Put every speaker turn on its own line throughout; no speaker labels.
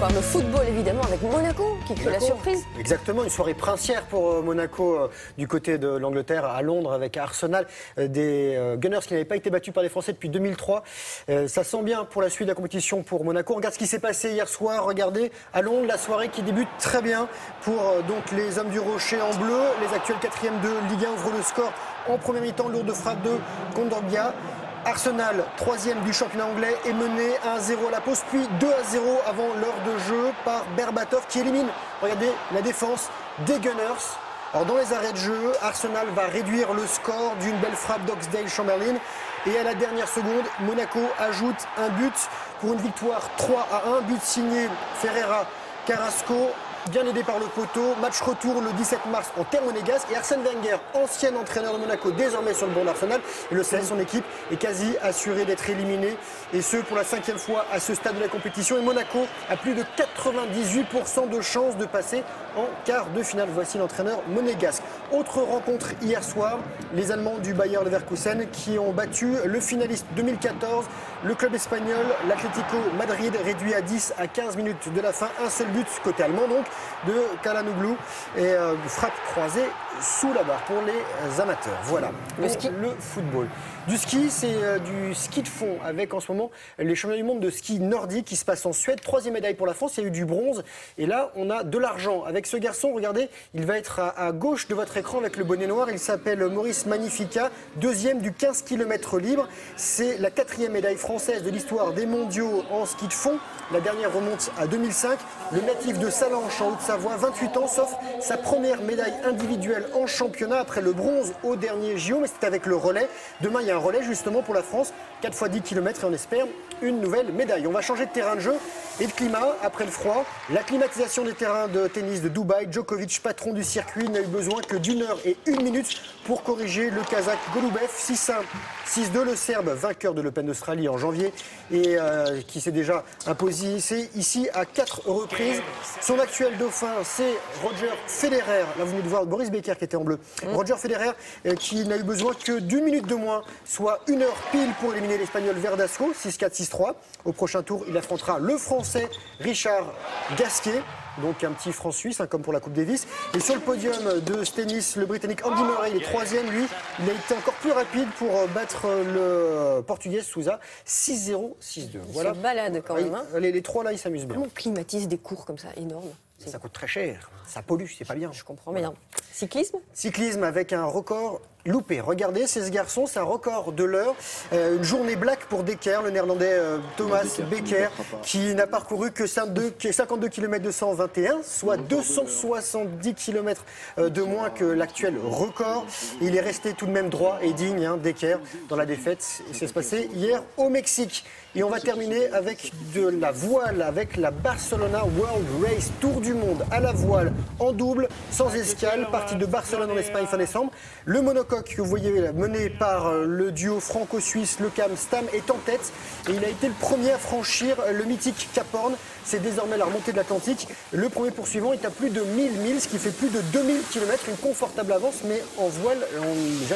parle de football évidemment avec Monaco qui crée la surprise.
Exactement, une soirée princière pour Monaco du côté de l'Angleterre à Londres avec Arsenal, des Gunners qui n'avaient pas été battus par les Français depuis 2003. Ça sent bien pour la suite de la compétition pour Monaco. Regarde ce qui s'est passé hier soir, regardez à Londres la soirée qui débute très bien pour donc les Hommes du Rocher en bleu. Les actuels 4e de Ligue 1 ouvrent le score en première mi-temps, lourde frappe de Kondogbia. Arsenal, 3e du championnat anglais, est mené 1-0 à la pause, puis 2-0 avant l'heure de jeu par Berbatov qui élimine, regardez, la défense des Gunners. Alors dans les arrêts de jeu, Arsenal va réduire le score d'une belle frappe d'Oxlade-Chamberlain. Et à la dernière seconde, Monaco ajoute un but pour une victoire 3-1. But signé Ferreira Carrasco. Bien aidé par le poteau, match retour le 17 mars en terre monégasque et Arsène Wenger, ancien entraîneur de Monaco, désormais sur le banc d'Arsenal, et le sait, son équipe est quasi assurée d'être éliminée, et ce pour la 5e fois à ce stade de la compétition. Et Monaco a plus de 98% de chances de passer en quart de finale. Voici l'entraîneur monégasque. Autre rencontre hier soir, les Allemands du Bayer Leverkusen qui ont battu le finaliste 2014, le club espagnol, l'Atlético Madrid, réduit à 10 à 15 minutes de la fin. Un seul but côté allemand donc de Çalhanoğlu et frappe croisée sous la barre pour les amateurs. Voilà,
le ski,
le football. Du ski, c'est du ski de fond avec en ce moment les championnats du monde de ski nordique qui se passent en Suède. 3e médaille pour la France, il y a eu du bronze et là on a de l'argent. Avec ce garçon, regardez, il va être à gauche de votre écran avec le bonnet noir. Il s'appelle Maurice Magnifica, 2e du 15 km libre. C'est la 4e médaille française de l'histoire des mondiaux en ski de fond. La dernière remonte à 2005. Le natif de Salanches en Haute-Savoie, 28 ans, sauf sa première médaille individuelle en championnat après le bronze au dernier JO, mais c'était avec le relais. Demain, il y a un relais justement pour la France, 4 x 10 km et on espère une nouvelle médaille. On va changer de terrain de jeu et de climat après le froid. La climatisation des terrains de tennis de Dubaï. Djokovic, patron du circuit, n'a eu besoin que d'1 heure et 1 minute pour corriger le Kazakh Golubev. 6-1, 6-2, le Serbe, vainqueur de l'Open d'Australie en janvier et qui s'est déjà imposé ici à 4 reprises. Son actuel dauphin, c'est Roger Federer. Là, vous venez de voir Boris Becker qui était en bleu. Roger Federer qui n'a eu besoin que d'1 minute de moins, soit 1 heure pile pour éliminer l'Espagnol Verdasco, 6-4, 6-3. Au prochain tour, il affrontera le Français Richard Gasquet. Donc un petit franc-suisse, comme pour la Coupe Davis. Et sur le podium de ce tennis, le Britannique Andy Murray, il est 3e, lui. Il a été encore plus rapide pour battre le Portugais Sousa, 6-0, 6-2. Voilà.
Il se balade quand même. Hein.
Les trois là, ils s'amusent bien.
Comment on climatise des cours comme ça, énormes?
Ça coûte très cher, ça pollue, c'est pas bien.
Je comprends bien. Cyclisme?
Cyclisme avec un record loupé. Regardez, c'est ce garçon, c'est un record de l'heure. Une journée black pour Dekker, le néerlandais Thomas Becker, qui n'a parcouru que 52 km 221, soit 270 km de moins que l'actuel record. Il est resté tout de même droit et digne, Dekker, dans la défaite. Et c'est se passé hier au Mexique. Et on va terminer avec de la voile, avec la Barcelona World Race, Tour du monde à la voile, en double, sans escale, partie de Barcelone en Espagne fin décembre. Le monocoque que vous voyez là, mené par le duo franco-suisse Le Cam Stam est en tête. Et il a été le premier à franchir le mythique Cap Horn. C'est désormais la remontée de l'Atlantique. Le premier poursuivant est à plus de 1000 milles, ce qui fait plus de 2000 km, une confortable avance, mais en voile, on n'a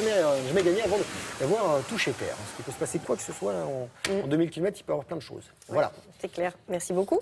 jamais gagné avant d'avoir touché terre. Parce qu'il peut se passer quoi que ce soit là, en 2000 km, il peut y avoir plein de choses. Voilà.
C'est clair. Merci beaucoup.